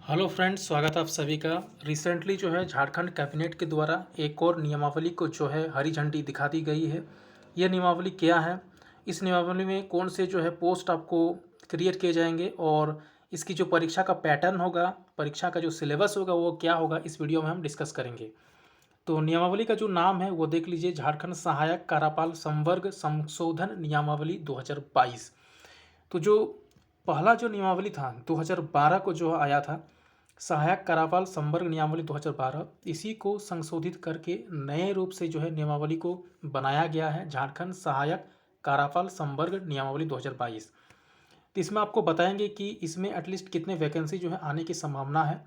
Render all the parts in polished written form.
Hello friends, स्वागत है आप सभी का। रिसेंटली जो है झारखंड कैबिनेट के द्वारा एक और नियमावली को जो है हरी झंडी दिखा दी गई है। यह नियमावली क्या है, इस नियमावली में कौन से जो है पोस्ट आपको क्रिएट किए जाएंगे और इसकी जो परीक्षा का पैटर्न होगा, परीक्षा का जो सिलेबस होगा वो क्या होगा, इस वीडियो में हम डिस्कस करेंगे। तो नियमावली का जो नाम है वो देख लीजिए, झारखंड सहायक कारापाल संवर्ग संशोधन नियमावली 2022। तो जो पहला जो नियमावली था 2012 को जो आया था, सहायक कारापाल संवर्ग नियमावली 2012, इसी को संशोधित करके नए रूप से जो है नियमावली को बनाया गया है झारखंड सहायक कारापाल संवर्ग नियमावली 2022। तो इसमें आपको बताएंगे कि इसमें एटलीस्ट कितने वैकेंसी जो है आने की संभावना है।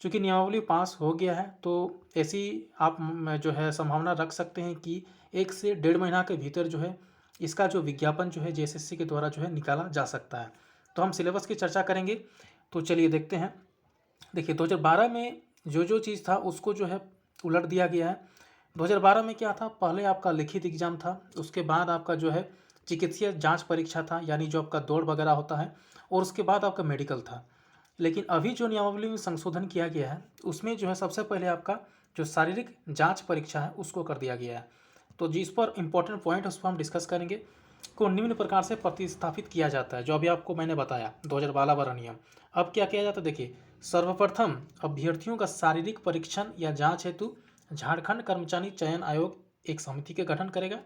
चूँकि नियमावली पास हो गया है तो ऐसी आप जो है संभावना रख सकते हैं कि 1 से 1.5 महीना के भीतर जो है इसका जो विज्ञापन जो है जेएसएससी के द्वारा जो है निकाला जा सकता है। तो हम सिलेबस की चर्चा करेंगे। तो चलिए देखते हैं। देखिए 2012 में जो चीज़ था उसको जो है उलट दिया गया है। 2012 में क्या था, पहले आपका लिखित एग्जाम था, उसके बाद आपका जो है चिकित्सीय जांच परीक्षा था, यानी जो आपका दौड़ वगैरह होता है, और उसके बाद आपका मेडिकल था। लेकिन अभी जो नियमावली में संशोधन किया गया है उसमें जो है सबसे पहले आपका जो शारीरिक जांच परीक्षा है उसको कर दिया गया है। तो जिस पर इम्पोर्टेंट पॉइंट है उसको हम डिस्कस करेंगे। को निम्न प्रकार से प्रतिस्थापित किया जाता है, जो अभी आपको मैंने बताया 2012 वाला नियम। अब क्या किया जाता है, देखिए सर्वप्रथम अभ्यर्थियों का शारीरिक परीक्षण या जांच हेतु झारखंड कर्मचारी चयन आयोग एक समिति का गठन करेगा।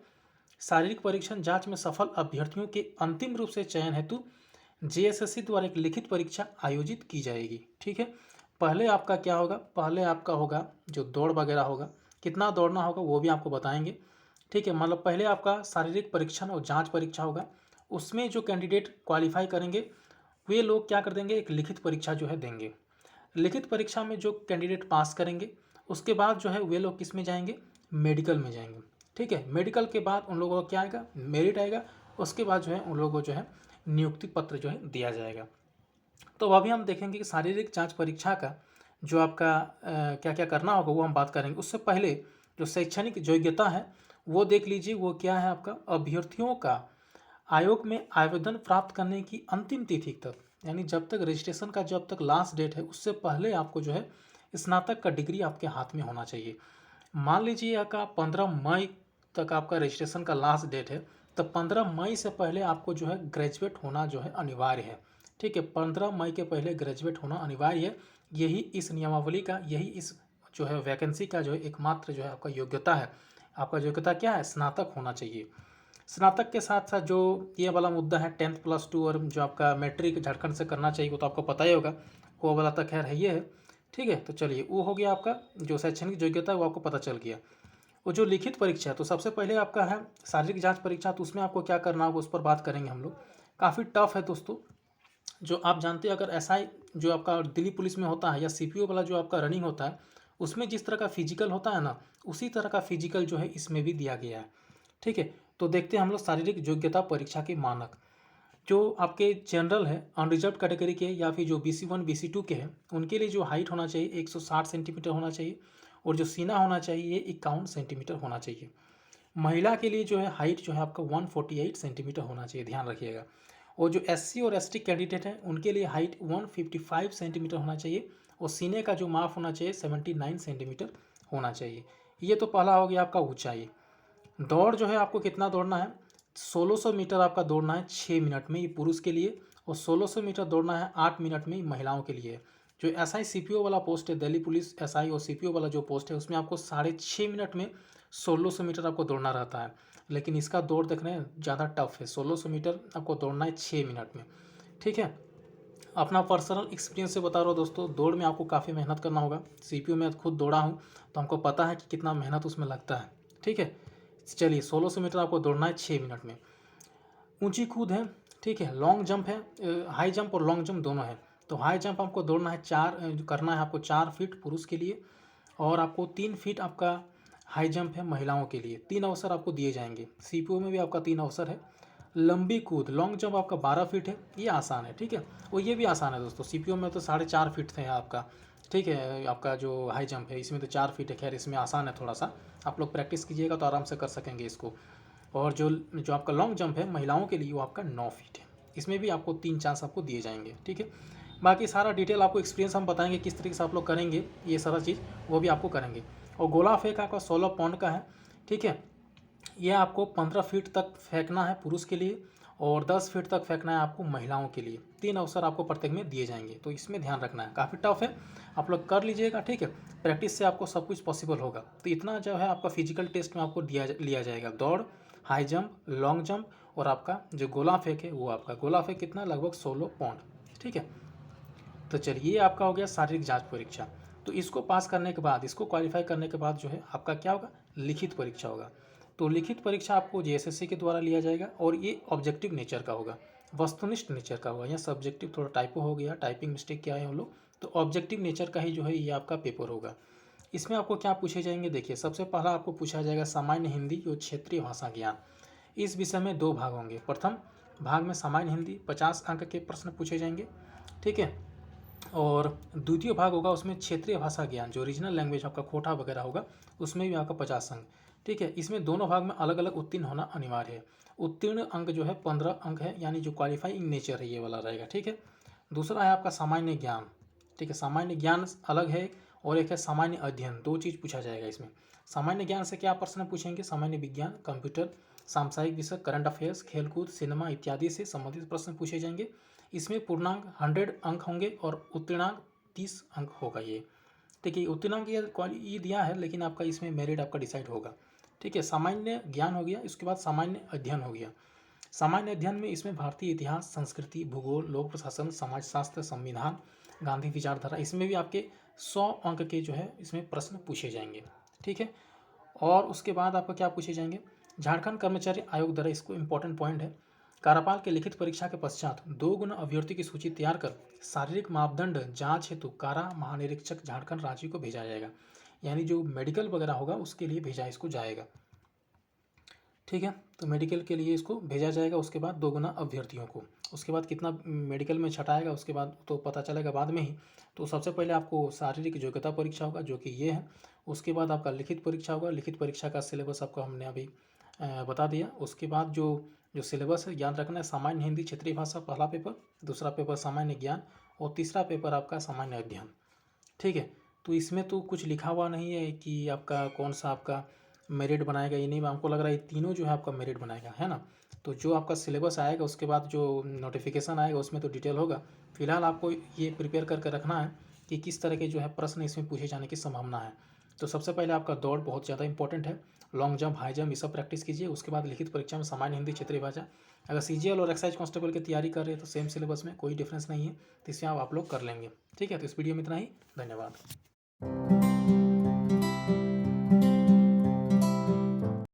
शारीरिक परीक्षण जांच में सफल अभ्यर्थियों के अंतिम रूप से चयन हेतु जेएसएससी द्वारा एक लिखित परीक्षा आयोजित की जाएगी। ठीक है, पहले आपका क्या होगा, पहले आपका होगा जो दौड़ वगैरह होगा, कितना दौड़ना होगा वो भी आपको बताएंगे। ठीक है, मतलब पहले आपका शारीरिक परीक्षण और जांच परीक्षा होगा, उसमें जो कैंडिडेट क्वालिफाई करेंगे वे लोग क्या कर देंगे, एक लिखित परीक्षा जो है देंगे। लिखित परीक्षा में जो कैंडिडेट पास करेंगे उसके बाद जो है वे लोग किस में जाएंगे, मेडिकल में जाएंगे। ठीक है, मेडिकल के बाद उन लोगों को क्या आएगा, मेरिट आएगा। उसके बाद जो है उन लोगों को जो है नियुक्ति पत्र जो है दिया जाएगा। तो अभी हम देखेंगे कि शारीरिक जांच परीक्षा का जो आपका क्या क्या करना होगा वो हम बात करेंगे। उससे पहले जो शैक्षणिक योग्यता है वो देख लीजिए, वो क्या है आपका, अभ्यर्थियों का आयोग में आवेदन प्राप्त करने की अंतिम तिथि तक, यानी जब तक रजिस्ट्रेशन का जब तक लास्ट डेट है उससे पहले आपको जो है स्नातक का डिग्री आपके हाथ में होना चाहिए। मान लीजिए आपका 15 मई तक आपका रजिस्ट्रेशन का लास्ट डेट है, तो 15 मई से पहले आपको जो है ग्रेजुएट होना जो है अनिवार्य है। ठीक है, 15 मई के पहले ग्रेजुएट होना अनिवार्य है। यही इस नियमावली का, यही इस जो है वैकेंसी का जो है एकमात्र जो है आपका योग्यता है। आपका योग्यता क्या है, स्नातक होना चाहिए। स्नातक के साथ साथ जो ये वाला मुद्दा है 10+2 और जो आपका मैट्रिक झारखंड से करना चाहिए वो तो आपको पता ही होगा, वो वाला तो खैर है ये है। ठीक है, तो चलिए वो हो गया आपका जो शैक्षणिक योग्यता है वो आपको पता चल गया। वो जो लिखित परीक्षा है तो सबसे पहले आपका है शारीरिक जांच परीक्षा, तो उसमें आपको क्या करना होगा उस पर बात करेंगे हम लोग। काफ़ी टफ है दोस्तों। जो आप जानते हैं, अगर एसआई जो आपका दिल्ली पुलिस में होता है या सीपीओ वाला जो आपका रनिंग होता है उसमें जिस तरह का फिजिकल होता है ना, उसी तरह का फिजिकल जो है इसमें भी दिया गया है। ठीक है, तो देखते हैं हम लोग शारीरिक योग्यता परीक्षा के मानक। जो आपके जनरल है, अनरिजर्व कैटेगरी के या फिर जो BC1 BC2 के हैं उनके लिए जो हाइट होना चाहिए 160 सेंटीमीटर होना चाहिए, और जो सीना होना चाहिए 51 सेंटीमीटर होना चाहिए। महिला के लिए जो है हाइट जो है आपका 148 सेंटीमीटर होना चाहिए, ध्यान रखिएगा। और जो SC और ST कैंडिडेट हैं उनके लिए हाइट 155 सेंटीमीटर होना चाहिए, और सीने का जो माप होना चाहिए 79 सेंटीमीटर होना चाहिए। ये तो पहला हो गया आपका ऊंचाई। दौड़ जो है आपको कितना दौड़ना है, 1600 मीटर आपका दौड़ना है 6 मिनट में, ये पुरुष के लिए, और 1600 मीटर दौड़ना है 8 मिनट में महिलाओं के लिए। जो SI CPO वाला पोस्ट है, दिल्ली पुलिस SI और CPO वाला जो पोस्ट है उसमें आपको 6.5 मिनट में 1600 मीटर आपको दौड़ना रहता है। लेकिन इसका दौड़ देख रहे हैं ज़्यादा टफ है, 1600 मीटर आपको दौड़ना है 6 मिनट में। ठीक है, अपना पर्सनल एक्सपीरियंस से बता रहा हूँ दोस्तों, दौड़ में आपको काफ़ी मेहनत करना होगा। CPO में खुद दौड़ा हूँ तो हमको पता है कि कितना मेहनत उसमें लगता है। ठीक है, चलिए 1600 मीटर आपको दौड़ना है 6 मिनट में। ऊंची कूद है, ठीक है, लॉन्ग जंप है, हाई जंप और लॉन्ग जंप दोनों है। तो हाई जंप आपको दौड़ना है करना है आपको 4 फीट पुरुष के लिए, और आपको 3 फीट आपका हाई जंप है महिलाओं के लिए। 3 अवसर आपको दिए जाएंगे। CPO में भी आपका 3 अवसर है। लंबी कूद लॉन्ग जंप आपका 12 फीट है, ये आसान है। ठीक है, और ये भी आसान है दोस्तों। CPO में तो 4.5 फीट थे आपका। ठीक है, आपका जो हाई जंप है इसमें तो 4 फीट है, खैर इसमें आसान है थोड़ा सा, आप लोग प्रैक्टिस कीजिएगा तो आराम से कर सकेंगे इसको। और जो जो आपका लॉन्ग जंप है महिलाओं के लिए वो आपका 9 फीट है, इसमें भी आपको 3 चांस आपको दिए जाएंगे। ठीक है, बाकी सारा डिटेल आपको एक्सपीरियंस हम बताएंगे किस तरीके से आप लोग करेंगे, ये सारा चीज़ वो भी आपको करेंगे। और गोला फेंक आपका 16 पाउंड का है, ठीक है। ये आपको 15 फीट तक फेंकना है पुरुष के लिए और 10 फीट तक फेंकना है आपको महिलाओं के लिए। 3 अवसर आपको प्रत्येक में दिए जाएंगे, तो इसमें ध्यान रखना है। काफ़ी टफ है, आप लोग कर लीजिएगा, ठीक है। प्रैक्टिस से आपको सब कुछ पॉसिबल होगा। तो इतना जो है आपका फिजिकल टेस्ट में आपको लिया जाएगा। दौड़, हाई जंप, लॉन्ग जंप और आपका जो गोला फेंक है वो आपका गोला फेंक कितना, लगभग 16 पाउंड, ठीक है। तो चलिए, ये आपका हो गया शारीरिक जांच परीक्षा। तो इसको पास करने के बाद, इसको क्वालिफाई करने के बाद जो है आपका क्या होगा, लिखित परीक्षा होगा। तो लिखित परीक्षा आपको जेएसएससी के द्वारा लिया जाएगा और ये ऑब्जेक्टिव नेचर का होगा, वस्तुनिष्ठ नेचर का होगा। यहाँ सब्जेक्टिव थोड़ा टाइपो हो गया, टाइपिंग मिस्टेक क्या है हम लोग, तो ऑब्जेक्टिव नेचर का ही जो है ये आपका पेपर होगा। इसमें आपको क्या पूछे जाएंगे, देखिए सबसे पहला आपको पूछा जाएगा सामान्य हिंदी और क्षेत्रीय भाषा ज्ञान। इस विषय में 2 भाग होंगे। प्रथम भाग में सामान्य हिंदी 50 अंक के प्रश्न पूछे जाएंगे, ठीक है। और द्वितीय भाग होगा उसमें क्षेत्रीय भाषा ज्ञान, जो रीजनल लैंग्वेज आपका कोटा वगैरह होगा, उसमें भी आपका 50 अंक, ठीक है। इसमें दोनों भाग में अलग अलग उत्तीर्ण होना अनिवार्य है। उत्तीर्ण अंक जो है 15 अंक है, यानी जो क्वालिफाइंग नेचर है ये वाला रहेगा, ठीक है। दूसरा है आपका सामान्य ज्ञान, ठीक है। सामान्य ज्ञान अलग है और एक है सामान्य अध्ययन, 2 चीज़ पूछा जाएगा इसमें। सामान्य ज्ञान से क्या प्रश्न पूछेंगे, सामान्य विज्ञान, कंप्यूटर, सामुदायिक विषय, करंट अफेयर्स, खेलकूद, सिनेमा इत्यादि से संबंधित प्रश्न पूछे जाएंगे। इसमें पूर्णांक 100 अंक होंगे और उत्तीर्णांक 30 अंक होगा ये, ठीक है। उत्तीर्णांक ये दिया है, लेकिन आपका इसमें मेरिट आपका डिसाइड होगा, ठीक है। सामान्य ज्ञान हो गया, इसके बाद सामान्य अध्ययन हो गया। सामान्य अध्ययन में इसमें भारतीय इतिहास, संस्कृति, भूगोल, लोक प्रशासन, समाजशास्त्र, संविधान, गांधी विचारधारा, इसमें भी आपके 100 अंक के जो है इसमें प्रश्न पूछे जाएंगे, ठीक है। और उसके बाद आपका क्या पूछे जाएंगे, झारखंड कर्मचारी आयोग द्वारा, इसको इंपॉर्टेंट पॉइंट है, कार्यपाल के लिखित परीक्षा के पश्चात 2 गुना अभ्यर्थी की सूची तैयार कर शारीरिक मापदंड जांच हेतु कारा महानिरीक्षक झारखंड रांची को भेजा जाएगा। यानी जो मेडिकल वगैरह होगा उसके लिए भेजा इसको जाएगा, ठीक है। तो मेडिकल के लिए इसको भेजा जाएगा, उसके बाद 2 गुना अभ्यर्थियों को। उसके बाद कितना मेडिकल में छटाएगा उसके बाद तो पता चलेगा बाद में ही। तो सबसे पहले आपको शारीरिक योग्यता परीक्षा होगा, जो कि ये है। उसके बाद आपका लिखित परीक्षा होगा। लिखित परीक्षा का सिलेबस आपको हमने अभी बता दिया। उसके बाद जो जो सिलेबस है याद रखना है, सामान्य हिंदी क्षेत्रीय भाषा पहला पेपर, दूसरा पेपर सामान्य ज्ञान और तीसरा पेपर आपका सामान्य अध्ययन, ठीक है। तो इसमें तो कुछ लिखा हुआ नहीं है कि आपका कौन सा आपका मेरिट बनाएगा, ये नहीं, हमको लग रहा है ये तीनों जो है आपका मेरिट बनाएगा, है ना। तो जो आपका सिलेबस आएगा उसके बाद जो नोटिफिकेशन आएगा उसमें तो डिटेल होगा। फिलहाल आपको ये प्रिपेयर करके रखना है कि किस तरह के जो है प्रश्न इसमें पूछे जाने की संभावना है। तो सबसे पहले आपका दौड़ बहुत ज़्यादा इंपॉर्टेंट है, लॉन्ग जंप, हाई जंप, ये सब प्रैक्टिस कीजिए। उसके बाद लिखित परीक्षा में सामान्य हिंदी क्षेत्रीय भाषा। अगर सीजीएल और एक्साइज कांस्टेबल की तैयारी कर रहे हैं तो सेम सिलेबस में कोई डिफरेंस नहीं है, तो इसमें आप लोग कर लेंगे, ठीक है। तो इस वीडियो में इतना ही, धन्यवाद।